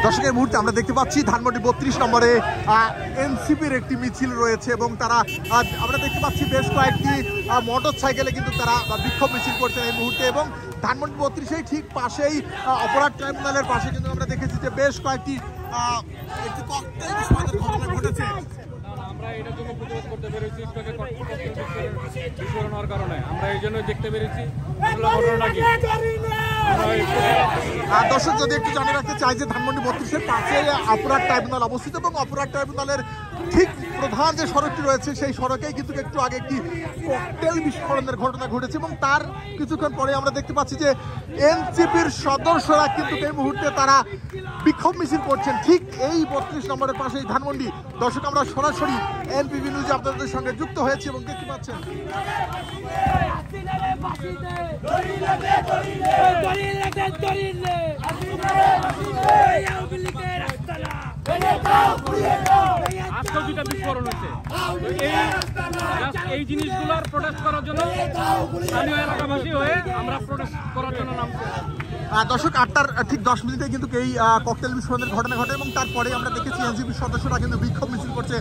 দর্শকের মুহূর্তে আমরা দেখতে পাচ্ছি ধানমন্ডি 32 নম্বরে এনসিপির একটি মিছিল রয়েছে এবং তারা আমরা দেখতে পাচ্ছি বেশ কয়েকটি মোটর সাইকেলে কিন্তু তারা বিক্ষোভ মিছিল করছেন এই মুহূর্তে। এবং ধানমন্ডি 32 ঠিক পাশেই অপরাধ ট্রাইব্যুনালের পাশে কিন্তু আমরা দেখেছি যে বেশ কয়েকটি ককটেল বিস্ফোরণের ঘটনা ঘটেছে। আমরা এটার জন্য প্রতিবাদ করতে পেরেছি, বিস্ফোরণ হওয়ার কারণে আমরা এই জন্য দেখতে পেরেছি ঘটনাটা কি। দর্শক যদি একটু জানিয়ে রাখতে চাই যে ধানমন্ডি 32-এর পাশে অপরাধ ট্রাইব্যুনাল অবস্থিত এবং অপরাধ ট্রাইব্যুনালের ঠিক প্রধান যে সড়কটি রয়েছে সেই সড়কেই কিন্তু একটু আগে একটি ককটেল বিস্ফোরণের ঘটনা ঘটেছে এবং তার কিছুক্ষণ পরে আমরা দেখতে পাচ্ছি যে এনসিপির সদস্যরা কিন্তু এই মুহূর্তে তারা বিক্ষোভ মিছিল করছেন ঠিক এই 32 নম্বরের পাশেই ধানমন্ডি। দর্শক আমরা সরাসরি এনপিবি নিউজে আপনাদের সঙ্গে যুক্ত হয়েছি এবং দেখতে পাচ্ছেন আজকেও দুইটা বিস্ফোরণ হয়েছে। এই জিনিসগুলোর প্রোটেস্ট করার জন্য স্থানীয় এলাকাবাসী হয়ে আমরা প্রোটেস্ট করার জন্য নামছি। দর্শক 8টার ঠিক 10 মিনিটে কিন্তু এই ককটেল বিস্ফোরণের ঘটনা ঘটে এবং তারপরে আমরা দেখেছি এনসিপির সদস্যরা কিন্তু বিক্ষোভ মিছিল করছে।